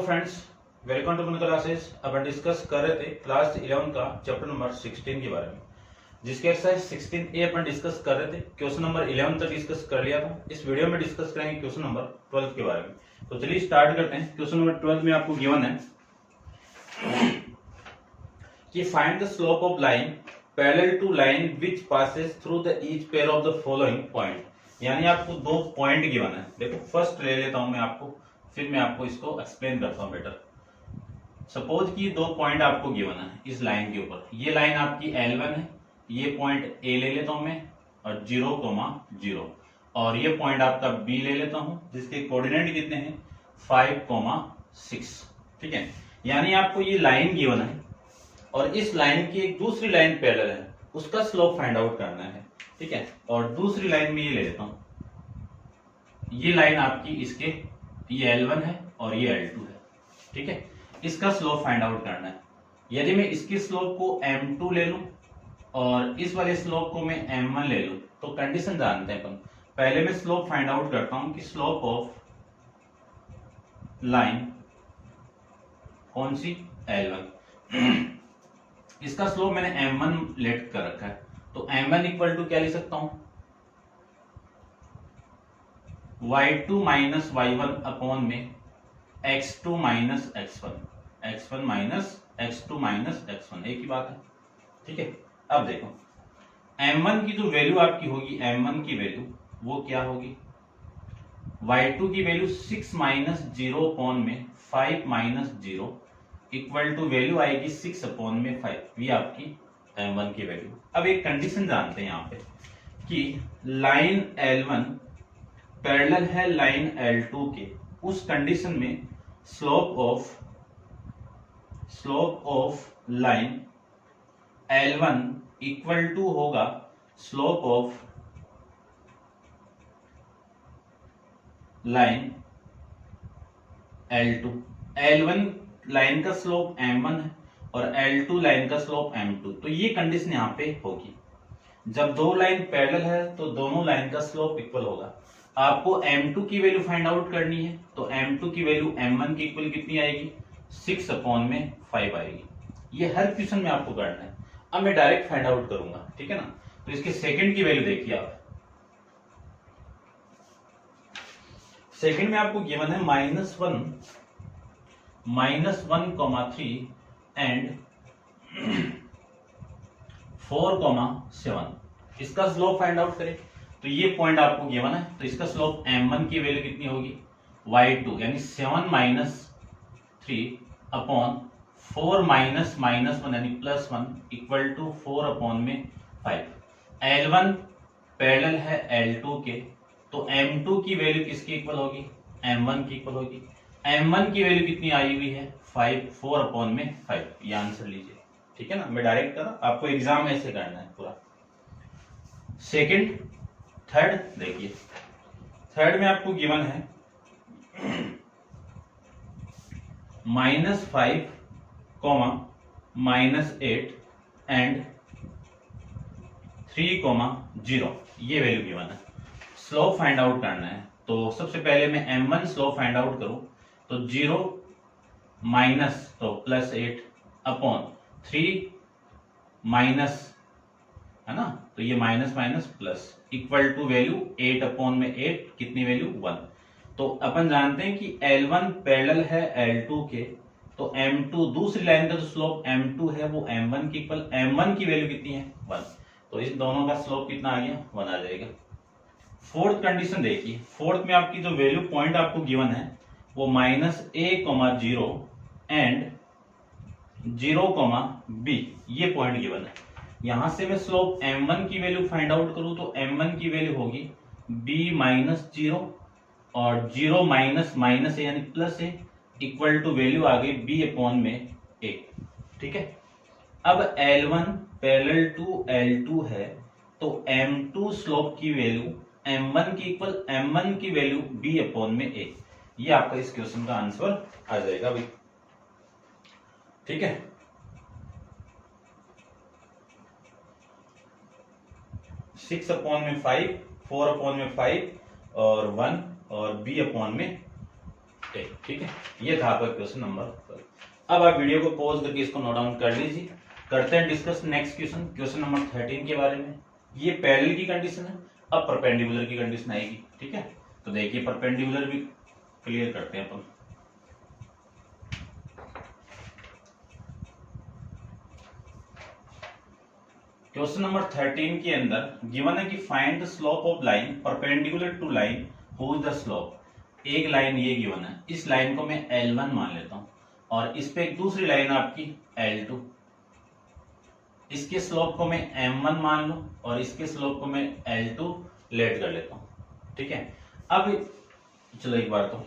Friends, welcome to one classes. अपन discuss कर रहे थे क्लास 11 का चैप्टर नंबर 16 के बारे में, जिसके एक्सरसाइज 16A अपन डिस्कस कर रहे थे। क्वेश्चन नंबर 11 तक डिस्कस कर लिया था। इस वीडियो में डिस्कस करेंगे क्वेश्चन नंबर 12 के बारे में। तो चलिए स्टार्ट करते हैं। क्वेश्चन नंबर 12 में आपको गिवन है कि find the slope of line parallel to line which passes through the each pair of the following point. यानी आपको दो पॉइंट गिवन है। देखो फर्स्ट ले लेता हूं मैं आपको, फिर मैं आपको इसको एक्सप्लेन करता हूं बेटर। सपोज कि दो पॉइंट आपको गिवन है इस लाइन के ऊपर। ये लाइन आपकी L1 है, ये पॉइंट A ले लेता हूं मैं और 0,0, और ये पॉइंट आपका B ले लेता हूं जिसके कोऑर्डिनेट कितने हैं 5,6। ठीक है, यानी आपको ये लाइन गिवन है और इस लाइन की एक दूसरी लाइन पैरेलल है, उसका स्लोप फाइंड आउट करना है। ठीक है, और दूसरी लाइन में ये ले लेता हूं, ये लाइन आपकी इसके, ये L1 है और ये L2 है। ठीक है, इसका स्लोप फाइंड आउट करना है। यदि मैं इसकी स्लोप को M2 ले लूं और इस वाले स्लोप को मैं M1 ले लूं तो कंडीशन जानते हैं अपन। पहले मैं स्लोप फाइंड आउट करता हूं कि स्लोप ऑफ लाइन कौन सी L1 इसका स्लोप मैंने M1 लेट कर रखा है, तो M1 इक्वल टू क्या लिख सकता हूं y2 माइनस y1 अपॉन में x2 minus x1, x1 minus x2 minus x1, एक ही बात है। ठीक है, अब देखो M1 की जो वैल्यू आपकी होगी, M1 की वैल्यू वो क्या होगी, y2 की वैल्यू 6 माइनस 0 अपॉन में 5 माइनस 0 इक्वल टू वैल्यू आएगी 6 अपॉन में 5। ये आपकी M1 की वैल्यू। अब एक कंडीशन जानते हैं यहाँ पे कि लाइन L1 पैरेलल है लाइन L2 के, उस कंडीशन में slope of line L1 equal to होगा slope of line L2। L1 line का स्लोप M1 है और L2 लाइन का स्लोप M2। तो ये कंडीशन यहाँ पे होगी। जब दो लाइन पैरेलल है तो दोनों लाइन का स्लोप इक्वल होगा। आपको M2 की वैल्यू फाइंड आउट करनी है, तो M2 की वैल्यू M1 की इक्वल कितनी आएगी 6 अपॉन में 5 आएगी। ये हर क्वेश्चन में आपको करना है। अब मैं डायरेक्ट फाइंड आउट करूंगा, ठीक है ना। तो इसके सेकंड की वैल्यू देखिए आप। सेकंड में आपको गिवन है -1,3 एंड 4,7। इसका स्लोप फाइंड आउट करें तो ये पॉइंट आपको गिवन है, तो इसका स्लोप M1 की वैल्यू कितनी होगी y2 यानी 7 माइनस 3 अपॉन 4 माइनस -1 यानी +1 इक्वल टू 4 अपॉन में 5। L1 पैरेलल है L2 के, तो M2 की वैल्यू किसकी इक्वल होगी M1 की इक्वल होगी। M1 की वैल्यू कितनी आई हुई है 4 अपॉन में 5। ये आंसर लीजिए। ठीक है ना, मैं डायरेक्ट कर रहा हूं, आपको एग्जाम ऐसे करना है पूरा। सेकंड, थर्ड देखिए। थर्ड में आपको गिवन है -5, -8 एंड 3,0। ये वैल्यू गिवन है। स्लोप फाइंड आउट करना है, तो सबसे पहले मैं M1 स्लोप फाइंड आउट करूं तो 0 माइनस तो +8 अपॉन 3 माइनस, है ना, तो ये minus minus plus equal to value 8 upon में 8 कितनी वैल्यू 1। तो अपन जानते हैं कि L1 पैरेलल है L2 के, तो M2 दूसरी लाइन का जो स्लोप M2 है वो M1 की इक्वल, M1 की वैल्यू कितनी है 1, तो इस दोनों का स्लोप कितना आ गया 1 आ जाएगा। फोर्थ कंडीशन देखिए। फोर्थ में आपकी जो वैल्यू पॉइंट आपको गिवन है वो -a,0 एंड 0,b, ये पॉइंट गिवन है। यहां से मैं स्लोप M1 की वैल्यू फाइंड आउट करूं तो M1 की वैल्यू होगी b माइनस 0 और 0 माइनस माइनस यानी प्लस है इक्वल टू वैल्यू आ गई b अपॉन में a। ठीक है, अब L1 पैरेलल टू L2 है, तो M2 स्लोप की वैल्यू M1 की इक्वल, M1 की वैल्यू b अपॉन में a। ये आपका इस क्वेश्चन का आंसर आ जाएगा भाई। ठीक है, 6 अपॉन में 5, 4 अपॉन में 5 और 1 और b अपॉन में ठीक है, ये था आपका क्वेश्चन नंबर 12। अब आप वीडियो को पॉज करके इसको नोट डाउन कर लीजिए। करते हैं discuss next question, question number 13 के बारे में। ये पैरेलल की कंडीशन है, अब परपेंडिकुलर की कंडीशन आएगी। ठीक है, तो देखिए परपेंडिकुलर भी क्लियर करते हैं अपन। क्वेश्चन नंबर 13 के अंदर गिवन है कि find the slope of line perpendicular to line who is the slope. एक लाइन ये गिवन है, इस लाइन को मैं L1 मान लेता हूं और इस पे एक दूसरी लाइन आपकी L2। इसके स्लोप को मैं M1 मान लूं और इसके स्लोप को मैं L2 लेट कर लेता हूं। ठीक है, अब चलो एक बार तो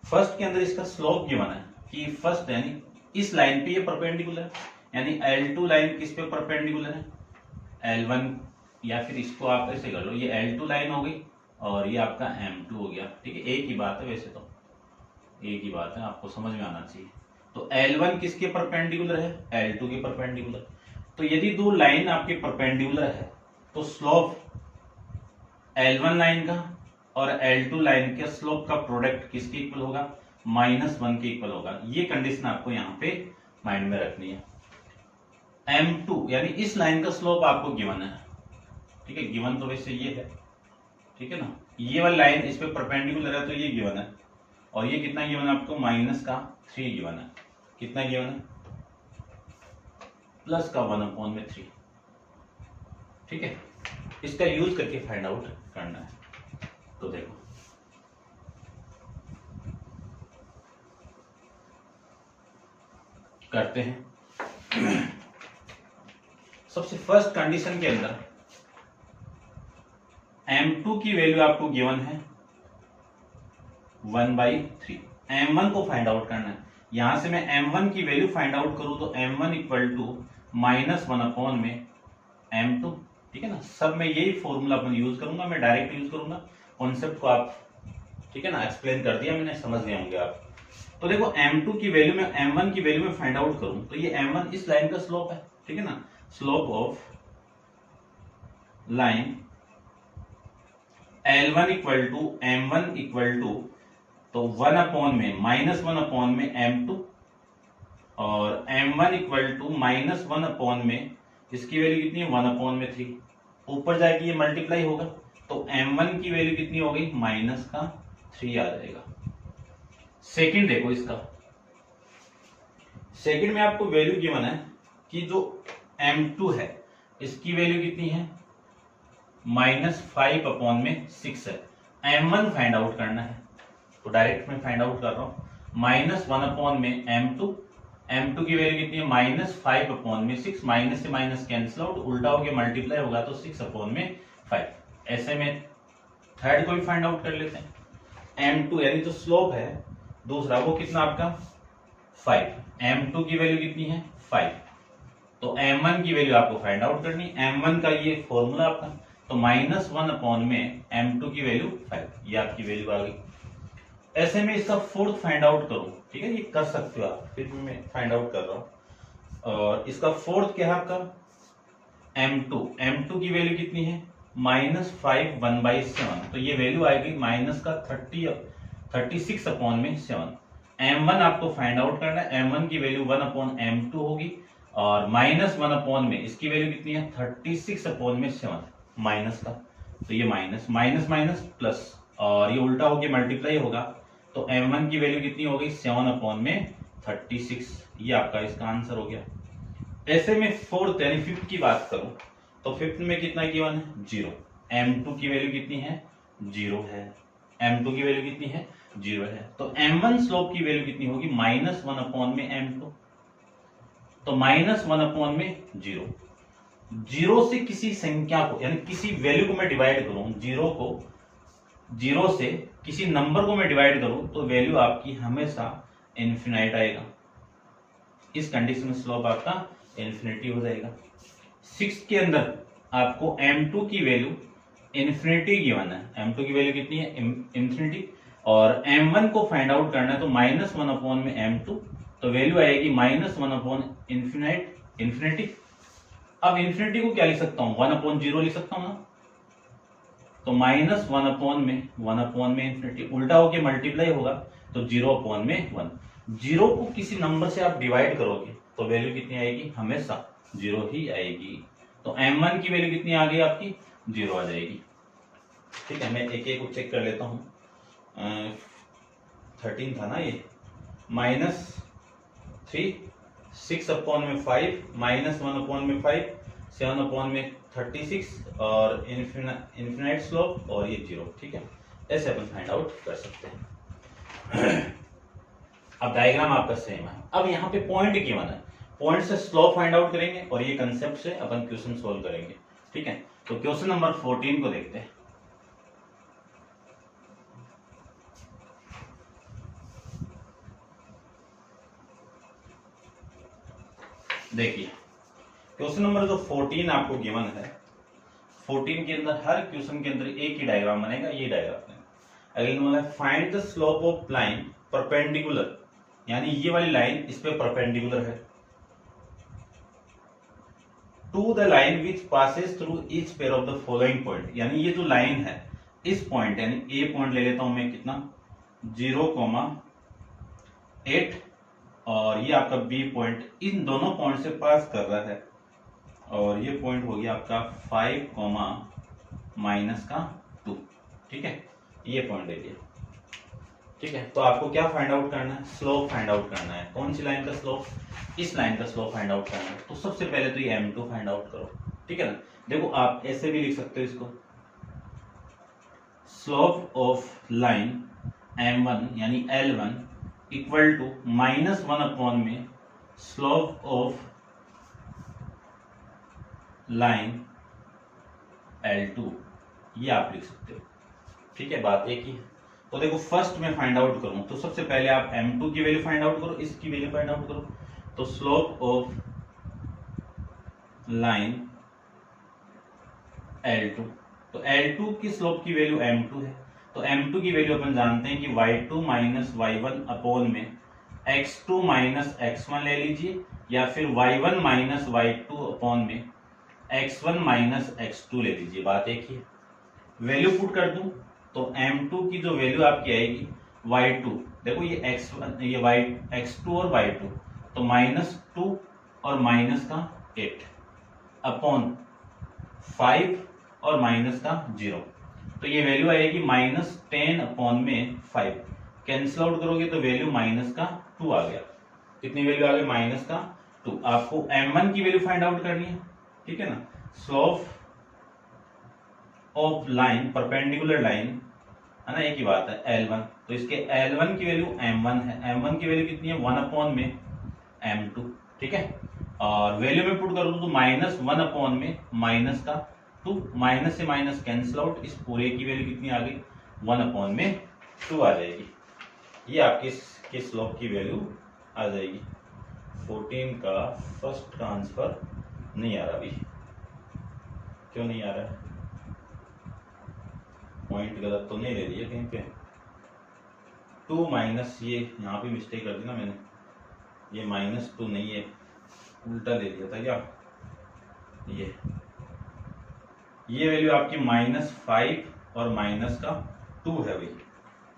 फर्स्ट के अंदर इसका स्लोप गिवन है कि फर्स्ट यानी इस लाइन पे ये परपेंडिकुलर है, यानी L2 लाइन किस पे परपेंडिकुलर है, L1, या फिर इसको आप ऐसे कर लो, ये L2 लाइन हो गई और ये आपका M2 हो गया। ठीक है, एक ही बात है, वैसे तो एक ही बात है, आपको समझ में आना चाहिए। तो L1 किसके परपेंडिकुलर है, L2 के परपेंडिकुलर। तो यदि दो लाइन आपके परपेंडिकुलर है तो स्लोप L1 लाइन का और L2 लाइन के स्लोप का प्रोडक्ट किसके इक्वल होगा, -1 के इक्वल होगा। ये कंडीशन आपको यहाँ पे माइंड में रखनी है। M2 यानी इस लाइन का स्लोप आपको गिवन है। ठीक है, गिवन तो वैसे ये है, ठीक है ना, ये वाली लाइन इस पे परपेंडिकुलर है तो ये गिवन है, और ये कितना गिवन है आपको, -3 गिवन है। कितना गिवन है, +1/3। ठीक है, इसका यूज करके फाइंड आउट करना है। तो देखो करते हैं। सबसे फर्स्ट कंडीशन के अंदर M2 की वैल्यू आपको गिवन है 1/3। M1 को फाइंड आउट करना है। यहां से मैं M1 की वैल्यू फाइंड आउट करूं तो M1 इक्वल टू -1 में M2। ठीक है ना, सब में यही फॉर्मूला अपन यूज करूंगा, मैं डायरेक्ट यूज करूंगा कॉन्सेप्ट को। आप ठीक है ना, एक्सप्लेन कर दिया मैंने, समझ गए होंगे आप। तो देखो M2 की वैल्यू में M1 की वैल्यू में फाइंड आउट करूं तो ये M1 इस लाइन का स्लोप है। ठीक है ना, slope of line L1 equal to M1 equal to, तो 1 में -1 में M2 और M1 इक्वल टू -1 में इसकी वैल्यू कितनी है, 1/3। ऊपर जाके ये मल्टीप्लाई होगा तो M1 की वैल्यू कितनी हो गई, -3 आ जाएगा। सेकंड देखो इसका, सेकंड में आपको वैल्यू गिवन है कि जो M2 है इसकी वैल्यू कितनी है, -5/6 है। M1 फाइंड आउट करना है तो डायरेक्ट मैं फाइंड आउट कर रहा हूं, -1 में M2 की वैल्यू कितनी है, -5/6। माइनस से माइनस कैंसिल आउट, उल्टा होके मल्टीप्लाई होगा तो 6/5। ऐसे में थर्ड को भी फाइंड आउट कर लेते हैं। M2 यानी जो स्लोप है दूसरा वो कितना आपका 5, M2 की वैल्यू कितनी है 5, तो M1 की वैल्यू आपको फाइंड आउट करनी। M1 का ये फॉर्मूला आपका, तो -1 में M2 की वैल्यू 5, ये आपकी वैल्यू आ गई। ऐसे में इसका फोर्थ फाइंड आउट करूं, ठीक है, ये कर सकते हो आप, फिर भी मैं फाइंड आउट कर रहा हूं। और इसका फोर्थ क्या है आपका M2 की वैल्यू कितनी है, -5 1/7, तो ये वैल्यू आएगी -36/7। M1 आपको फाइंड आउट करना है, M1 की वैल्यू 1/M2 होगी और -1 में इसकी वैल्यू कितनी है 36/7 माइनस का, तो ये माइनस माइनस माइनस प्लस और ये उल्टा होके मल्टीप्लाई होगा तो M1 की वैल्यू कितनी हो गई 7/36। ये आपका इसका आंसर हो गया। ऐसे में फोर्थ यानी फिफ्थ की बात करूं तो फिफ्थ में कितना गिवन है 0। M2 की वैल्यु कितनी है 0 है, M2 की वैल्यू कितनी है 0 है, तो M1 स्लोप की वैल्यू कितनी होगी -1 में M2, तो -1 में 0। 0 से किसी संख्या को यानी किसी वैल्यू को मैं डिवाइड करूं, 0 से किसी नंबर को मैं डिवाइड करूं तो वैल्यू आपकी हमेशा इन्फिनाइट आएगा। इस कंडीशन में स्लोप आपका इन्फिनिटी हो जाएगा। 6 के अंदर आपको M2 की वैल्यू इन्फिनिटी गिवन है, M2 की वैल्यू कितनी है इन्फिनिटी, और M1 को फाइंड आउट करना है तो -1 में M2, तो वैल्यू आएगी -1/इन्फिनिटी। अब इन्फिनिटी को क्या लिख सकता हूं 1/0 लिख सकता हूं ना, तो -1 में इन्फिनिटी, उल्टा होके मल्टीप्लाई होगा तो 0/1। 0 को किसी नंबर से आप डिवाइड करोगे तो वैल्यू कितनी आएगी, हमेशा 0 ही आएगी। तो m1 की वैल्यू कितनी आ गई आपकी, 0 आ जाएगी। ठीक है, मैं एक एक को चेक कर लेता हूँ। 13 था ना ये, -3, 6/5, -1/5, 7/36 और इन्फिनाइट स्लोप और ये 0। ठीक है, ऐसे अपन फाइंड आउट कर सकते हैं। अब डायग्राम आपका सेम है। अब यहाँ पे पॉइंट गिवन है, पॉइंट से स्लोप फाइंड आउट करेंगे और ये कंसेप्ट से अपन क्वेश्चन सोल्व करेंगे। ठीक है, तो क्वेश्चन नंबर 14 को देखते हैं। देखिए क्वेश्चन नंबर जो 14 आपको गिवन है, 14 के अंदर हर क्वेश्चन के अंदर एक ही डायग्राम बनेगा, ये डायग्राम है। Find the slope of line perpendicular, यानी ये वाली लाइन इस पे परपेंडिकुलर है, to the line which passes through each pair of the following point. यानी ये जो लाइन है, इस पॉइंट यानी ए पॉइंट ले लेता हूं मैं, कितना 0,8 और ये आपका बी पॉइंट, इन दोनों पॉइंट से पास कर रहा है। और ये पॉइंट हो गया आपका 5,-2। ठीक है, ये पॉइंट ले लिया। ठीक है, तो आपको क्या फाइंड आउट करना है, स्लोप फाइंड आउट करना है। कौन सी लाइन का स्लोप, इस लाइन का स्लोप फाइंड आउट करना है। तो सबसे पहले तो ये m2 फाइंड आउट करो। ठीक है ना, देखो आप ऐसे भी लिख सकते हो इसको, स्लोप ऑफ लाइन m1 यानी L1 इक्वल टू -1 में स्लोप ऑफ लाइन L2, ये आप लिख सकते हो। ठीक है, बात एक ही है। तो देखो फर्स्ट में फाइंड आउट करूं तो सबसे पहले आप m2 की वैल्यू फाइंड आउट करो, इसकी वैल्यू फाइंड आउट करो। तो स्लोप ऑफ लाइन L2, तो L2 की स्लोप की वैल्यू m2 है। तो m2 की वैल्यू अपन जानते हैं कि y2 - y1 अपॉन में x2 - x1 ले लीजिए, या फिर y1 - y2 अपॉन में x1 - x2 ले लीजिए, बात एक ही है। वैल्यू पुट कर दूं तो m2 की जो वैल्यू आपकी आएगी y2, देखो ये x1 ये x2 और y2, तो -2 और -8 अपॉन 5 और -0, तो ये वैल्यू आएगी -10 अपॉन में 5। कैंसिल आउट करोगे तो वैल्यू -2 आ गया। कितनी वैल्यू आ गई, -2। आपको m1 की वैल्यू फाइंड आउट करनी है। ठीक है ना, slope of line perpendicular line है ना, एक ही बात है L1, तो इसके L1 की वैल्यू m1 है। m1 की वैल्यू कितनी है, 1 अपॉन में m2। ठीक है, और वैल्यू में पुट कर दूं तो -1 अपॉन में -2, माइनस से माइनस कैंसिल आउट, इस पूरे की वैल्यू कितनी आ गई, 1 अपॉन में 2 आ जाएगी। ये आपकी स्लोप की वैल्यू आ जाएगी। 14 का फर्स्ट का आंसर नहीं आ रहा अभी, क्यों नहीं आ रहा है, पॉइंट गलत तो नहीं ले लिया कहीं पे, 2 माइनस, ये यहाँ पे मिस्टेक कर दी ना मैंने, ये -2 नहीं है, उल्टा ले लिया था क्या, ये वैल्यू आपकी -5 और -2 है भाई।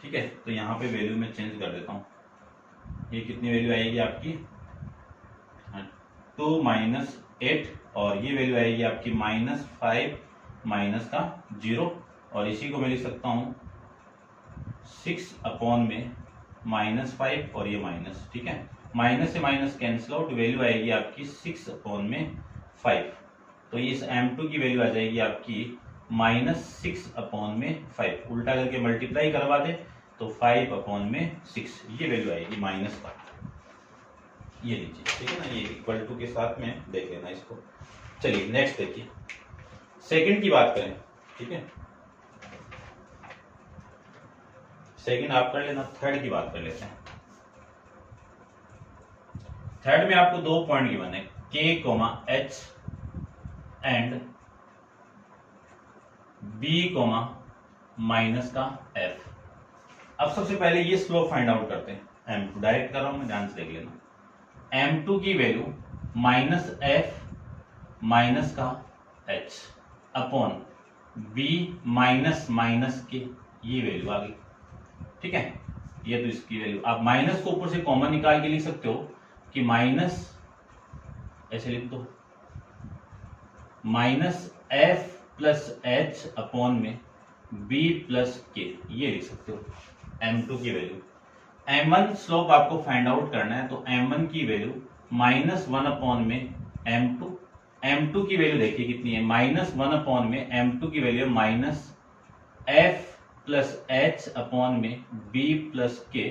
ठीक है, तो यहाँ पे वैल्यू में चेंज कर देता हूँ। ये कितनी वैल्यू आएगी आपकी, 2 - 8 और ये वैल्यू आएगी आपकी -5 -0, और इसी को मैं लिख सकता हूँ 6 अपॉन में -5 और ये माइनस। ठीक है, माइनस से माइनस कैंसिल आउट, वैल्यू आएगी आपकी 6 अपॉन में 5। तो इस m2 की वैल्यू आ जाएगी आपकी -6 अपॉन में 5। उल्टा करके मल्टीप्लाई करवा दे तो 5 अपॉन में 6, ये वैल्यू आएगी -5। ये लीजिए, ठीक है ना, ये इक्वल टू के साथ में देख लेना इसको। चलिए नेक्स्ट देखिए, सेकंड की बात करें। ठीक है, सेकंड आप कर लेना, थर्ड की बात कर लेते हैं। थर्ड में आपको 2 पॉइंट गिवन है, k, h and b, -f। अब सबसे पहले ये स्लोप फाइंड आउट करते हैं। m2 डायरेक्ट कर रहा हूं मैं, ध्यान से देख लेना। m2 की value -f -h upon b minus के, ये वैल्यू आ गई। ठीक है, ये तो इसकी वैल्यू, आप माइनस को ऊपर से कॉमन निकाल के लिख सकते हो कि माइनस, ऐसे लिख दो, minus F plus H upon में बी प्लस के, ये लिख सकते हो m2 की वैल्यू। m1 स्लोप आपको फाइंड आउट करना है, तो m1 की वैल्यू -1 अपॉन में m2, m2 की वैल्यू देखिए कितनी है, -1 अपॉन में m2 की value minus F plus H upon में बी प्लस के,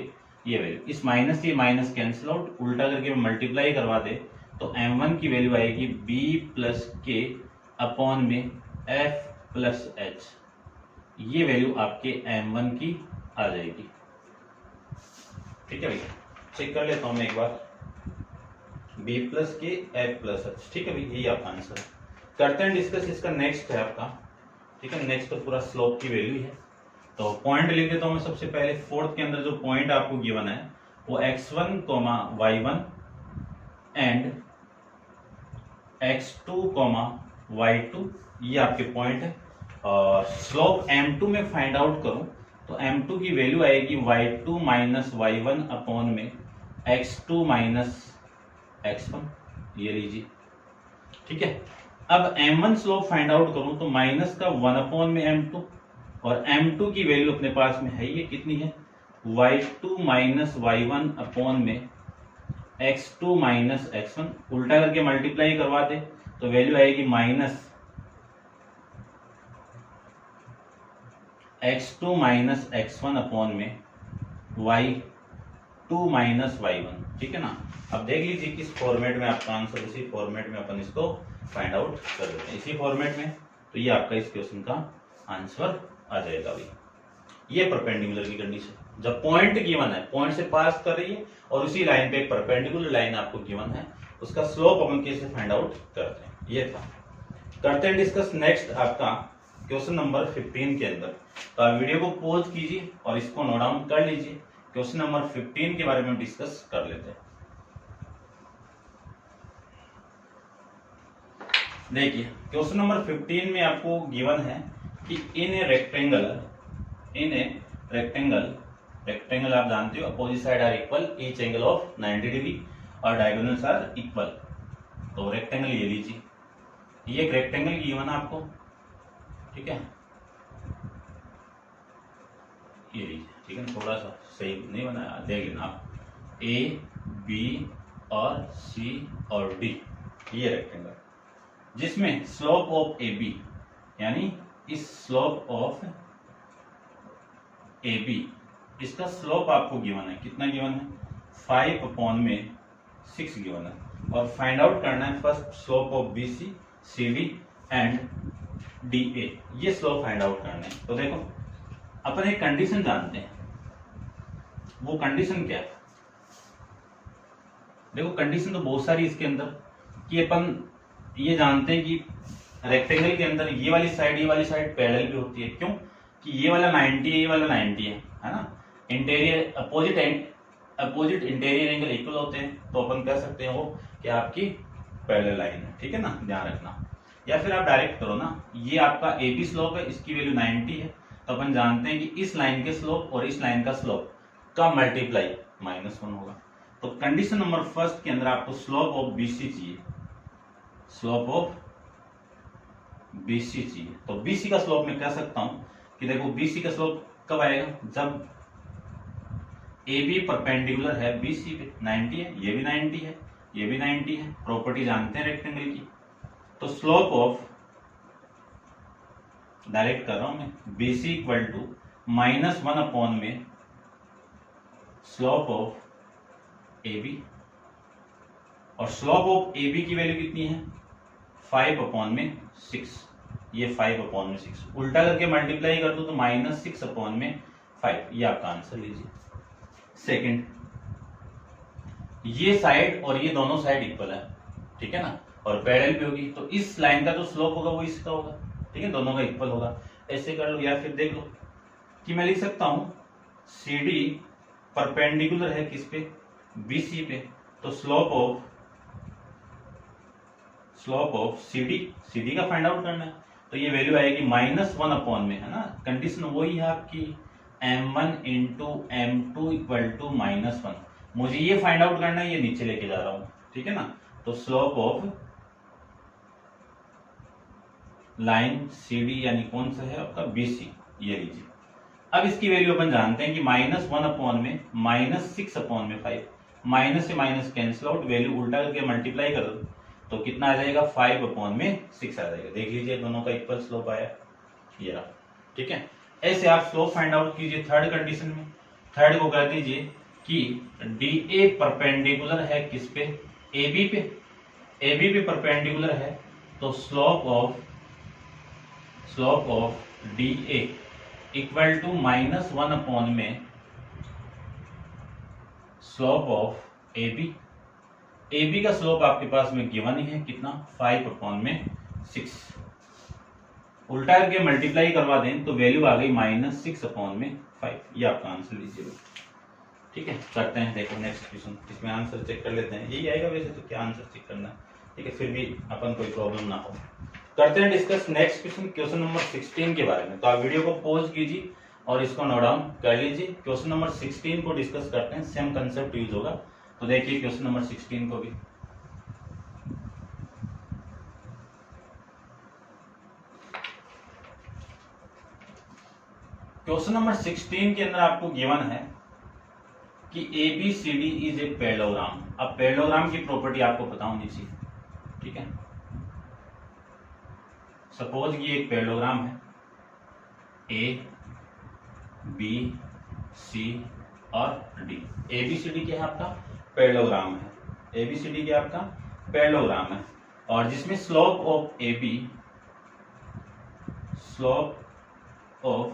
ये वैल्यू, इस माइनस ये माइनस कैंसिल आउट, उल्टा करके मल्टीप्लाई करवा दे तो m1 की वैल्यू आएगी b प्लस के अपॉन में f प्लस एच, ये वैल्यू आपके m1 की आ जाएगी। ठीक है भैया, चेक कर लेता हूं मैं एक बार, b प्लस के f प्लस एच, ठीक है भैया, यही आपका आंसर है। करते हैं डिस्कस इसका नेक्स्ट है आपका, ठीक है, नेक्स्ट तो पूरा स्लोप की वैल्यू है, तो पॉइंट लिख देता हूं मैं सबसे पहले। फोर्थ के अंदर जो पॉइंट आपको गिवन है वो x1, y1 and x2, y2, ये आपके पॉइंट है। और स्लोप m2 में फाइंड आउट करूं तो m2 की वैल्यू आएगी y2 माइनस y1 अपॉन में x2 माइनस x1, ये लीजिए, ठीक है। अब m1 स्लोप फाइंड आउट करूं तो माइनस का 1 अपॉन में m2, और m2 की वैल्यू अपने पास में है, ये कितनी है, y2 माइनस y1 अपॉन में x2 माइनस x1, उल्टा करके मल्टीप्लाई करवा दे तो वैल्यू आएगी minus x2 minus x1 upon में y2 माइनस y1, ठीक है ना। अब देख लीजिए किस फॉर्मेट में आपका आंसर, इसी फॉर्मेट में अपन इसको फाइंड आउट कर देते हैं, इसी फॉर्मेट में, तो ये आपका इस क्वेश्चन का आंसर आ जाएगा भाई। ये परपेंडिकुलर की कंडीशन, जब पॉइंट गिवन है, पॉइंट से पास कर रही है और उसी लाइन पे एक परपेंडिकुलर लाइन आपको गिवन है, उसका स्लोप अपन कैसे फाइंड आउट करते हैं, ये था। करते हैं डिस्कस नेक्स्ट आपका क्वेश्चन नंबर 15 के अंदर। तो आप वीडियो को पॉज कीजिए और इसको नोट डाउन कर लीजिए, क्वेश्चन नंबर 15 के बारे में डिस्कस कर लेते हैं। देखिए क्वेश्चन नंबर 15 में आपको गिवन है कि इन ए रेक्टेंगल आप जानते हो, opposite side are equal, each angle of 90 degree और डायगोनल्स आर इक्वल। तो रेक्टेंगल ये लीजिए, ये एक रेक्टेंगल गिवन है आपको, ठीक है, ये लीजिए, ठीक है, थोड़ा सा सही नहीं बनाया, देख लेना आप, ए बी और सी और डी, ये रेक्टेंगल, जिसमें स्लोप ऑफ ए बी, यानी इस स्लोप ऑफ ए बी, इसका स्लोप आपको गिवन है, कितना गिवन है, 5 अपॉन में 6 गिवन है, और फाइंड आउट करना है first slope of B C, C D and D A, ये स्लोप फाइंड आउट करना है। तो देखो अपन एक कंडीशन जानते हैं, वो कंडीशन क्या है, देखो कंडीशन तो बहुत सारी इसके अंदर, कि अपन ये जानते हैं कि रेक्टेंगल के अंदर ये वाली साइड पैरेलल भी होती है, क्यों कि ये वाला 90 है, ये वाला 90 है ना, interior opposite interior angle equal होते हैं, तो अपन कह सकते हैं वो कि आपकी पैरेलल लाइन है, ठीक है ना, ध्यान रखना। या फिर आप डायरेक्ट करो ना, ये आपका ए बी स्लोप है, इसकी वैल्यू 90 है, तो अपन जानते हैं कि इस लाइन के स्लोप और इस लाइन का स्लोप का मल्टीप्लाई -1 होगा। तो कंडीशन नंबर फर्स्ट के अंदर आपको स्लोप ऑफ बीसी चाहिए, स्लोप ऑफ बीसी चाहिए। तो बीसी का स्लोप मैं कह सकता हूं कि देखो बीसी का स्लोप कब आएगा, जब ए बी परपेंडिकुलर है बीसी पे, 90 है, ये भी 90 है, ये भी 90 है, प्रॉपर्टी जानते हैं रेक्टेंगल की। तो स्लोप ऑफ, डायरेक्ट कर रहा हूं मैं, बीसी इक्वल टू -1 अपॉन में स्लोप ऑफ ए बी, और स्लोप ऑफ ए बी की वैल्यू कितनी है, 5 अपॉन में 6, ये 5 अपॉन में 6, उल्टा करके मल्टीप्लाई कर दो तो -6 अपॉन में 5, ये आपका आंसर लीजिए। सेकंड, ये साइड और ये दोनों साइड इक्वल है, ठीक है ना, और पैरेलल भी होगी, तो इस लाइन का जो स्लोप होगा वो इसका होगा, ठीक है, दोनों का इक्वल होगा, ऐसे कर लो। या फिर देख लो कि मैं लिख सकता हूं सी डी परपेंडिकुलर है किस पे, बी सी पे, तो स्लोप ऑफ सी डी का फाइंड आउट करना है, तो ये वैल्यू आएगी -1 अपॉन में, है ना, कंडीशन वही है आपकी m1 into m2 equal to -1। मुझे ये फाइंड आउट करना है, ये नीचे लेके जा रहा हूं, ठीक है ना। तो स्लोप ऑफ लाइन CD यानी कौन सा है आपका BC, ये लीजिए। अब इसकी वैल्यू अपन जानते हैं कि -1 अपॉन में -6 अपॉन में 5, माइनस से माइनस कैंसिल आउट, वैल्यू उल्टा करके मल्टीप्लाई कर दो तो कितना आ जाएगा 5 अपॉन में 6 आ जाएगा। देख लीजिए दोनों का इक्वल स्लोप आया, ये रहा, ठीक है। ऐसे आप स्लोप फाइंड आउट कीजिए थर्ड कंडीशन में। थर्ड को कह दीजिए कि DA परपेंडिकुलर है किस पे, AB पे, AB पे परपेंडिकुलर है, तो slope of DA equal to -1 upon में स्लोप ऑफ AB। AB का स्लोप आपके पास में गिवन ही है कितना, 5 अपॉन में 6। उल्टा करके मल्टीप्लाई करवा दें तो वैल्यू आ गई -6 अपॉन में 5। ये आपका आंसर लीजिए, ठीक है। करते हैं, देखो नेक्स्ट क्वेश्चन, इसमें आंसर चेक कर लेते हैं। यही आएगा वैसे तो, क्या आंसर चेक करना है, ठीक है, फिर भी अपन कोई प्रॉब्लम ना हो। करते हैं discuss next question, question number 16 के बारे में। तो आप वीडियो को पॉज कीजिए और इसको नोट डाउन कर लीजिए। क्वेश्चन नंबर 16 को डिस्कस करते हैं, सेम कंसेप्ट यूज होगा। तो देखिए क्वेश्चन नंबर 16 को भी। क्वेश्चन नंबर 16 के अंदर आपको गिवन है कि ABCD इज ए पैरेललोग्राम। अब पैरेललोग्राम की प्रॉपर्टी आपको पता होनी चाहिए, ठीक है। सपोज ये एक पैरेललोग्राम है, ABC और D। ABCD क्या है आपका पैरेललोग्राम है, ABCD क्या आपका पैरेललोग्राम है, और जिसमें slope of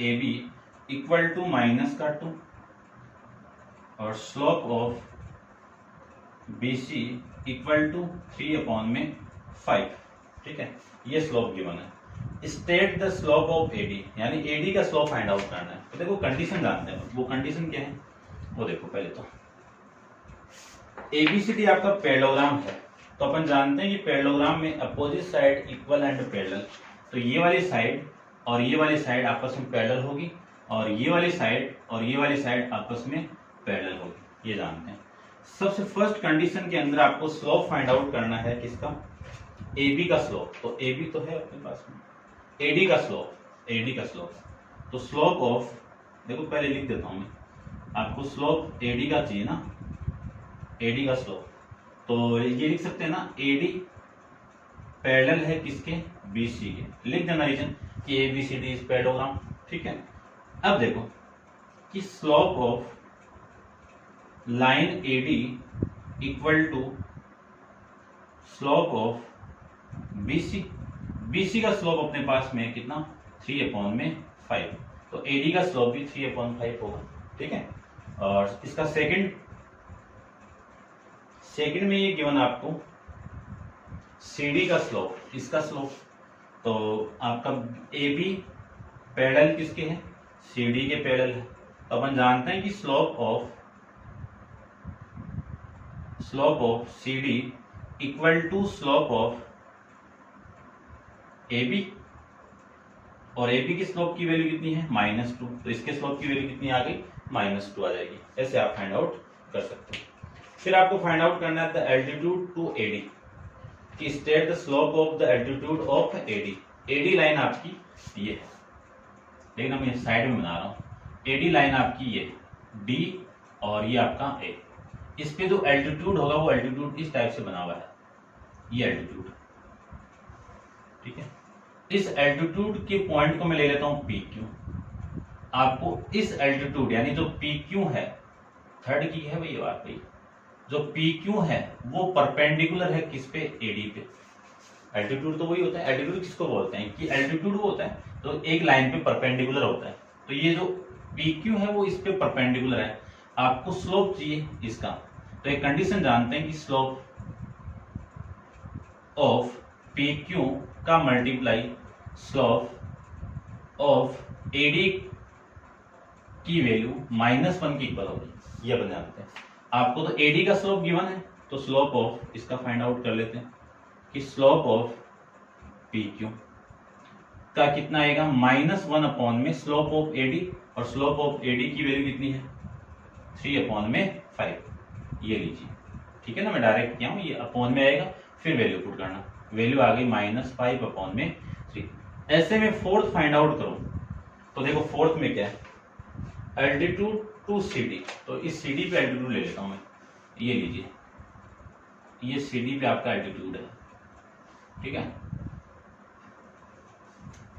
AB equal to -2 और slope of BC equal to 3 upon में 5, ठीक है। ये स्लोप गिवन है। State the slope of AD, यानी AD का स्लोप फाइंड आउट करना है। तो देखो कंडीशन जानते हैं, वो कंडीशन क्या है वो देखो। पहले तो ABCD आपका पैरेललोग्राम है, तो अपन जानते हैं कि पैरेललोग्राम में opposite side equal and parallel. तो ये वाली साइड और ये वाली साइड आपस में पैरेलल होगी, और ये वाली साइड और ये वाली साइड आपस में पैरेलल होगी, ये जानते हैं। सबसे फर्स्ट कंडीशन के अंदर आपको स्लोप फाइंड आउट करना है किसका, AB का स्लोप। तो AB तो है अपने पास में, AD का स्लोप। तो स्लोप ऑफ, देखो पहले लिख देता हूं मैं आपको, स्लोप AD का चाहिए ना, AD का स्लोप। तो ये लिख सकते हैं ना, AD पैरेलल है किसके, BC के। लिख देना रीजन कि ABCD इज पैरेललोग्राम, ठीक है। अब देखो कि slope of line AD equal to slope of BC का स्लोप अपने पास में कितना 3 अपॉन में 5। तो AD का स्लोप भी 3 अपॉन 5 होगा, ठीक है। और इसका सेकंड में ये गिवन आपको CD का स्लोप, इसका स्लोप। तो आपका AB पैरेलल किसके है, CD के पैरेलल है। तो अपन जानते हैं कि slope of CD equal to slope of AB, और AB की स्लोप की वैल्यू कितनी है -2, तो इसके स्लोप की वैल्यू कितनी आ गई -2 आ जाएगी। ऐसे आप फाइंड आउट कर सकते हैं। फिर आपको फाइंड आउट करना है द एल्टीट्यूड टू AD, कि state the slope of the altitude of AD line आपकी ये है, लेकिन मैं साइड में बना रहा हूं। AD लाइन आपकी ये D और ये आपका A, इस पे जो एल्टीट्यूड होगा वो एल्टीट्यूड इस टाइप से बना हुआ है, ये एल्टीट्यूड, ठीक है। इस एल्टीट्यूड के पॉइंट को मैं ले लेता हूं PQ। आपको इस एल्टीट्यूड यानी जो PQ है, थर्ड की है भाई ये बात भाई, जो PQ है वो परपेंडिकुलर है किस पे, AD पे। एल्टीट्यूड तो वही होता है, एल्टीट्यूड किसको बोलते हैं कि एल्टीट्यूड वो होता है तो एक लाइन पे परपेंडिकुलर होता है। तो ये जो PQ है वो इस पे परपेंडिकुलर है। आपको स्लोप चाहिए इसका, तो एक कंडीशन जानते हैं कि स्लोप ऑफ PQ का मल्टीप्लाई स्लोप ऑफ AD की वैल्यू -1 की इक्वल होगी, ये अपन जानते हैं। आपको तो AD का स्लोप गिवन है, तो स्लोप ऑफ इसका फाइंड आउट कर लेते हैं कि स्लोप ऑफ PQ का कितना आएगा -1 अपॉन में स्लोप ऑफ एडी, और स्लोप ऑफ एडी की वैल्यू कितनी है 3 अपॉन में 5। ये लीजिए, ठीक है ना, मैं डायरेक्ट किया हूँ, ये अपॉन में आएगा, फिर वैल्यू पुट करना, वैल्यू आ गई -5 अपॉन में 3। ऐसे में फोर्थ फाइंड आउट करो, तो देखो फोर्थ में क्या है एल्टीट्यूड टू CD, तो इस CD पे एल्टीट्यूड ले लेता हूं मैं, ये लीजिए, ये CD पे आपका एल्टीट्यूड है, ठीक है,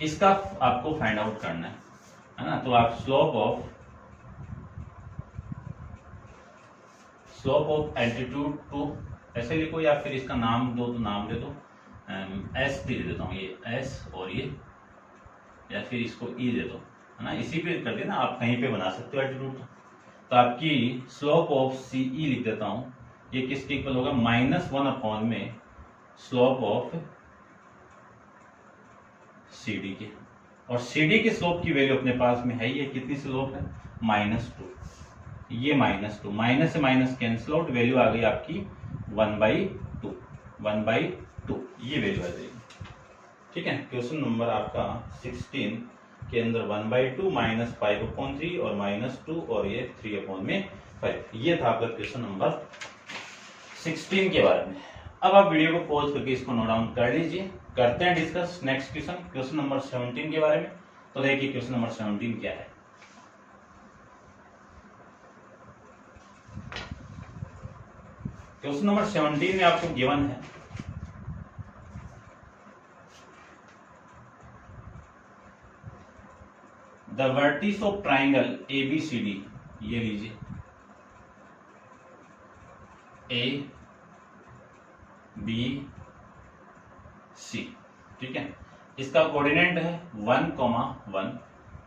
इसका आपको फाइंड आउट करना है ना। तो आप स्लोप ऑफ एल्टीट्यूड टू ऐसे लिखो, या फिर इसका नाम दो तो नाम दे दो, S दे देता हूँ, ये S और ये, या फिर इसको E दे दो, है ना, इसी पे कर देना, आप कहीं पे बना सकते हो एल्टीट्यूड। तो आपकी स्लोप ऑफ CE लिख देता हूं, ये किसके इक्वल होगा -1 अपॉन में स्लोप ऑफ CD के, और CD के स्लोप की वैल्यू अपने पास में है, ये कितनी स्लोप है -2, ये -2, माइनस से माइनस कैंसिल आउट, वैल्यू आ गई आपकी 1/2, ये वैल्यू आ जाएगी, ठीक है। क्वेश्चन नंबर आपका 16 के अंदर 1/2 -5/3 और -2 और ये 3/5, ये था आपका क्वेश्चन नंबर 16 के बारे में। अब आप वीडियो को पॉज करके इसको नोट डाउन कर लीजिए, करते हैं डिस्कस नेक्स्ट क्वेश्चन नंबर 17 के बारे में। तो देखिए क्वेश्चन नंबर 17 क्या है। क्वेश्चन नंबर 17 में आपको गिवन है the vertices of triangle ABCD, ये लीजिए ABC, ठीक है, इसका कोऑर्डिनेट है 1,1,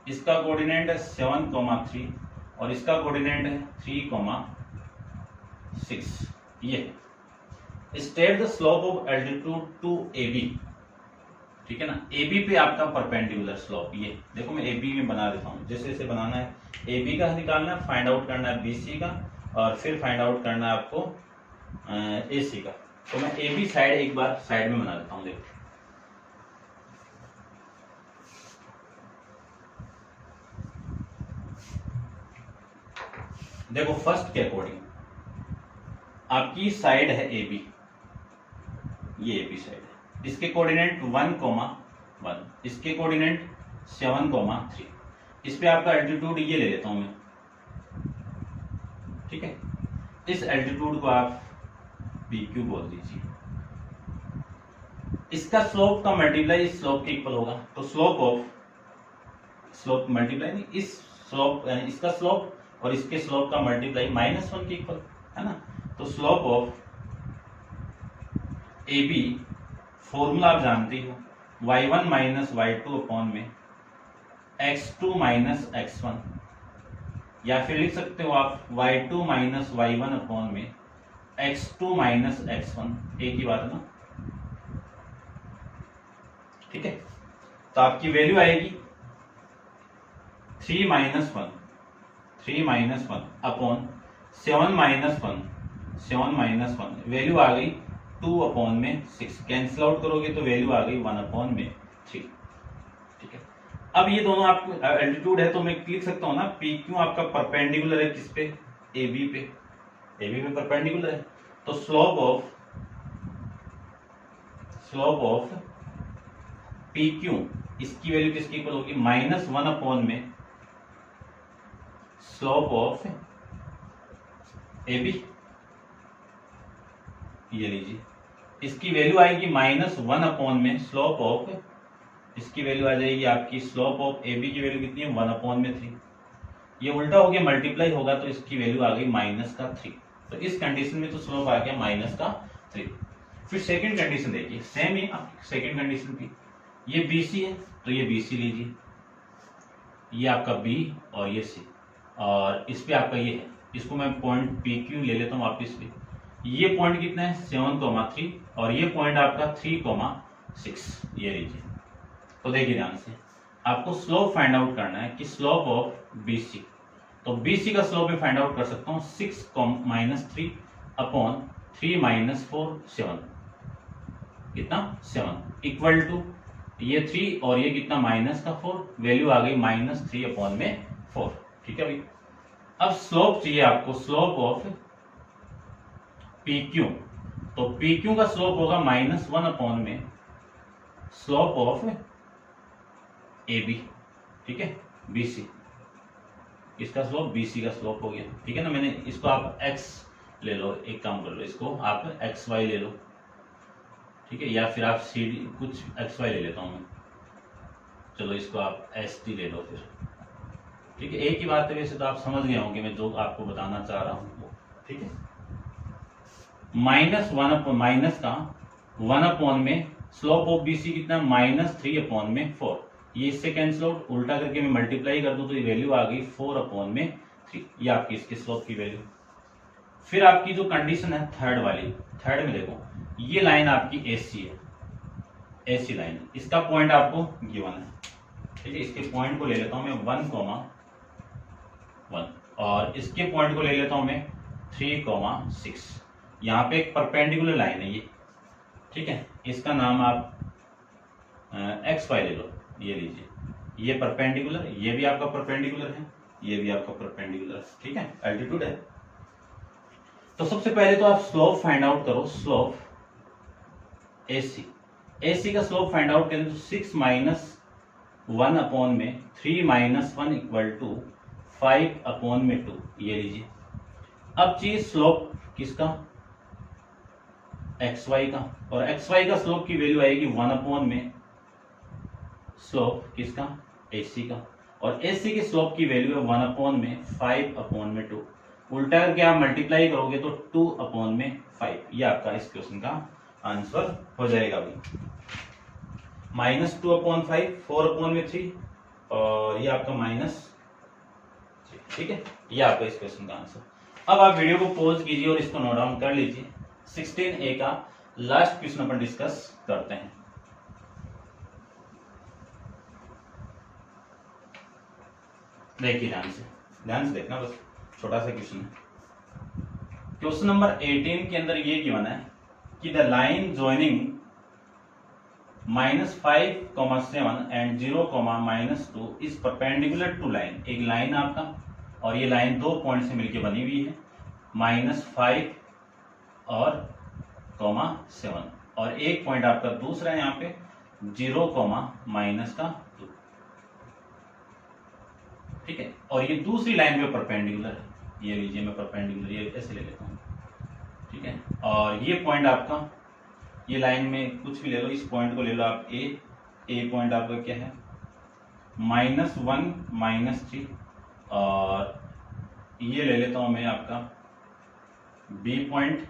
इसका कोऑर्डिनेट है 7,3 और इसका कोऑर्डिनेट है 3,6। ये state the slope of altitude to AB, ठीक है ना, AB पे आपका परपेंडिकुलर स्लोप, ये देखो मैं AB में बना देता हूँ, जैसे जैसे बनाना है, AB का निकालना है, फाइंड आउट करना है BC का, और फिर फाइंड आउट करना है आपको AC का। तो मैं AB साइड एक बार साइड में बना देता हूँ, देखो देखो फर्स्ट के अकॉर्डिंग आपकी साइड है AB, ये AB साइड है, इसके कोऑर्डिनेट 1,1, इसके कोऑर्डिनेट 7,3, इस पे आपका एल्टीट्यूड ये ले लेता हूं मैं, ठीक है, इस एल्टीट्यूड को आप PQ बोल दीजिए। इसका स्लोप का मल्टीप्लाई इस स्लोप के इक्वल होगा, तो स्लोप मल्टीप्लाई नहीं, इस स्लोप यानी इसका स्लोप और इसके स्लोप का मल्टीप्लाई -1 के इक्वल, है ना। तो स्लोप ऑफ AB फॉर्मूला आप जानते हो, y1 - y2 अपॉन में x2 - x1, या फिर लिख सकते हो आप y2 - y1 अपॉन में x2 - x1, एक ही बात है ना, ठीक है। तो आपकी वैल्यू आएगी 3 - 1 अपॉन 7 - 1, वैल्यू आ गई 2/6, कैंसिल आउट करोगे तो वैल्यू आ गई 1/3, ठीक है। अब ये दोनों आपको एल्टीट्यूड है, तो मैं लिख सकता हूं ना PQ आपका परपेंडिकुलर है किस पे, AB पे परपेंडिकुलर है, तो स्लोप ऑफ PQ, इसकी वैल्यू किसकी इक्वल होगी -1 अपॉन में स्लोप ऑफ AB, ये लीजिए, इसकी वैल्यू आएगी -1 अपॉन में स्लोप ऑफ, इसकी वैल्यू आ जाएगी आपकी स्लोप ऑफ AB की वैल्यू कितनी है 1/3, ये उल्टा हो गया मल्टीप्लाई होगा, तो इसकी वैल्यू आ गई -3। तो इस कंडीशन में तो स्लोप आ गया -3। फिर सेकंड कंडीशन देखिए, सेम ही सेकंड कंडीशन की, ये BC है तो ये BC लीजिए, ये आपका B और ये C, और इस पे आपका ये है, इसको मैं पॉइंट PQ ले लेता हूँ वापिस पे, ये पॉइंट कितना है 7,3 और ये पॉइंट आपका 3,6, ये लीजिए। तो देखिए ध्यान से, आपको स्लोप फाइंड आउट करना है कि स्लोप ऑफ BC, तो BC का स्लोप मैं फाइंड आउट कर सकता हूँ 6 - 3 अपॉन 3 - 4, 7, कितना 7 इक्वल टू ये 3 और ये कितना माइनस का 4, वैल्यू आ गई -3/4। ठीक है भाई। अब स्लोप चाहिए आपको, स्लोप ऑफ पी क्यू। तो पी क्यू का स्लोप होगा -1 स्लोप ऑफ ए बी। ठीक है, बी सी, इसका स्लोप बी सी का स्लोप हो गया। ठीक है ना, मैंने इसको आप एक्स ले लो, एक काम कर लो, इसको आप एक्स वाई ले लो। ठीक है, या फिर आप सी डी कुछ एक्स वाई ले लेता हूं मैं, चलो इसको आप एस टी ले लो फिर। ठीक है, एक ही बात है, वैसे तो आप समझ गए होंगे मैं जो आपको बताना चाह रहा हूं वो। ठीक है, माइनस का 1 में स्लोप ऑफ बी सी कितना, -3/4। ये इससे कैंसिल आउट, उल्टा करके मैं मल्टीप्लाई कर दूं तो ये वैल्यू आ गई 4/3। ये आपकी इसके स्लोप की वैल्यू। फिर आपकी जो कंडीशन है थर्ड वाली, थर्ड में देखो, ये लाइन आपकी एसी है, एसी लाइन, इसका पॉइंट आपको गिवन है। ठीक है, इसके पॉइंट को ले लेता हूं मैं 1,1 और इसके पॉइंट को ले लेता हूं मैं 3,6। यहाँ पे एक परपेंडिकुलर लाइन है ये। ठीक है, इसका नाम आप एक्स वाई ले लो, ये लीजिए, ये परपेंडिकुलर, ये भी आपका परपेंडिकुलर है, ये भी आपका परपेंडिकुलर है। ठीक है, एल्टीट्यूड है। तो सबसे पहले तो आप स्लोप फाइंड आउट करो, स्लोप एसी। एसी का स्लोप फाइंड आउट करें तो 6 - 1/3 - 1 = 5/2, ये लीजिए। अब चाहिए स्लोप किसका, एक्स वाई का, और एक्स वाई का स्लोप की वैल्यू आएगी 1/, स्लोप किसका, एसी का, और एसी के स्लोप की वैल्यू है 1/, 5/2। उल्टा करके आप मल्टीप्लाई करोगे तो 2/5। ये आपका इस क्वेश्चन का आंसर हो जाएगा भाई। -2/5, 4/3 और ये आपका -3। ठीक है, ये आपका इस क्वेश्चन का आंसर। अब आप वीडियो को पॉज कीजिए और इसको नोट डाउन कर लीजिए। 16A का लास्ट क्वेश्चन अपन डिस्कस करते हैं। देखिए ध्यान से देखना, बस छोटा सा क्वेश्चन है। क्वेश्चन नंबर 18 के अंदर ये गिवन है कि the line joining -5,7 and 0,-2 is perpendicular to line. एक लाइन आपका, और ये लाइन 2 पॉइंट से मिलकर बनी हुई है, -5 और -7, और एक पॉइंट आपका दूसरा है यहाँ पे 0,-2। ठीक है, और ये दूसरी लाइन पे परपेंडिकुलर है, ये लीजिए मैं परपेंडिकुलर ये ऐसे ले लेता हूँ। ठीक है, और ये पॉइंट आपका, ये लाइन में कुछ भी ले लो, इस पॉइंट को ले लो आप ए पॉइंट आपका क्या है -1 -3, और ये ले लेता हूं मैं आपका बी पॉइंट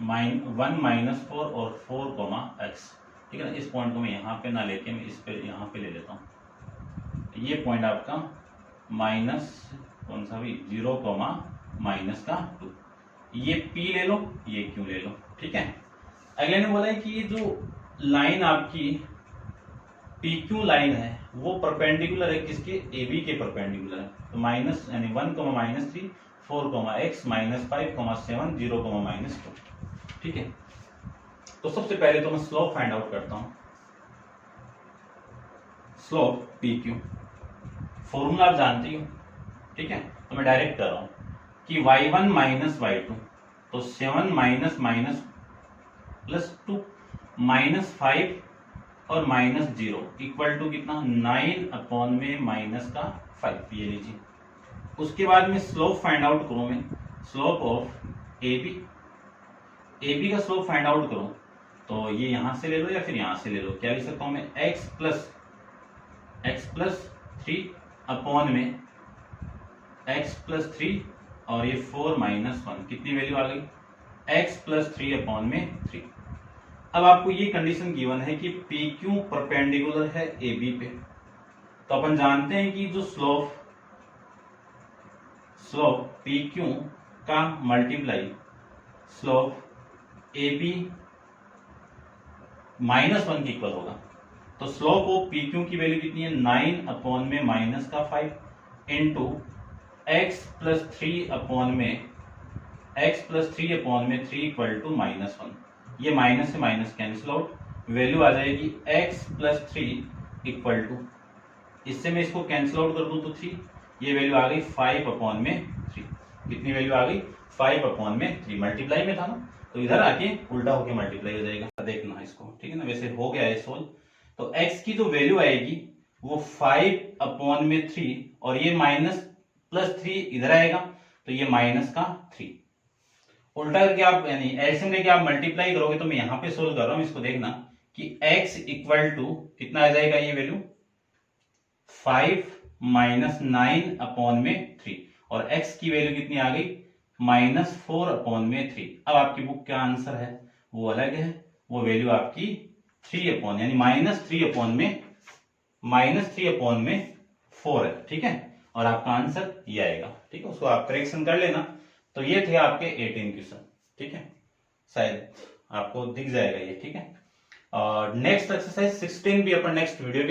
1 - 4 और 4,x। ठीक है ना, इस पॉइंट को मैं यहाँ पे ना लेके मैं इस पे यहाँ पे ले लेता हूँ। ये पॉइंट आपका कौन सा भी 0,-2। ये P ले लो, ये Q ले लो। ठीक है, अगले ने बोला है कि ये जो लाइन आपकी PQ लाइन है वो परपेंडिकुलर है किसके, AB के परपेंडिकुलर है। तो माइनस यानी 1,-3, 4,x, -5,7, 0,-2। ठीक है, तो सबसे पहले तो मैं स्लोप फाइंड आउट करता हूं। स्लोप PQ फॉर्मूला आप जानती हो। ठीक है, तो मैं डायरेक्ट कर रहा हूं कि y1 - y2, तो 7 - +2 -5 और -0 इक्वल टू कितना, 9/-5। ये लीजिए। उसके बाद में स्लोप फाइंड आउट करूं मैं, स्लोप ऑफ AB। AB का स्लोप फाइंड आउट करूं तो ये यहां से ले लो या फिर यहां से ले लो, क्या लिख सकता हूं मैं, x + 3 और ये 4 - 1, कितनी वैल्यू आ गई, x + 3/3। अब आपको ये कंडीशन गिवन है कि PQ परपेंडिकुलर है AB पे, तो अपन जानते हैं कि जो स्लोप PQ का मल्टीप्लाई स्लोप AB -1 के इक्वल होगा। तो स्लोप ऑफ PQ की वैल्यू कितनी है, 9/-5 इंटू x + 3/3 इक्वल टू -1। ये माइनस से माइनस कैंसिल आउट, वैल्यू आ जाएगी x प्लस 3 इक्वल टू, इससे मैं इसको कैंसिल आउट कर दूं तो 3, ये वैल्यू आ गई 5/3। कितनी वैल्यू आ गई? 5/3। मल्टीप्लाई में था ना, तो इधर आके उल्टा होके मल्टीप्लाई हो जाएगा। देखना इसको, ठीक है ना, वैसे हो गया है सोल्व। तो x की जो वैल्यू आएगी वो 5/3 और ये माइनस प्लस 3 इधर आएगा, तो ये माइनस का 3। उल्टा करके आप यानी एलसीएम लेके आप मल्टीप्लाई करोगे, तो मैं यहां पे सोल्व कर रहा हूं, इसको देखना कि x इक्वल टू कितना आ जाएगा, ये वैल्यू 5 माइनस 9/3 और x की वैल्यू कितनी आ गई? -4/3। अब आपकी बुक का आंसर है वो अलग है, वो वैल्यू आपकी 3 यानी -3/4 है, ठीक है। और आपका आंसर ये आएगा, ठीक है। उसको आप करेक्शन कर लेना। तो ये थे आपके 18 क्वेश्चन, ठीक है, शायद आपको दिख जाएगा ये, ठीक है। और नेक्स्ट एक्सरसाइज 16 भी अपन नेक्स्ट वीडियो के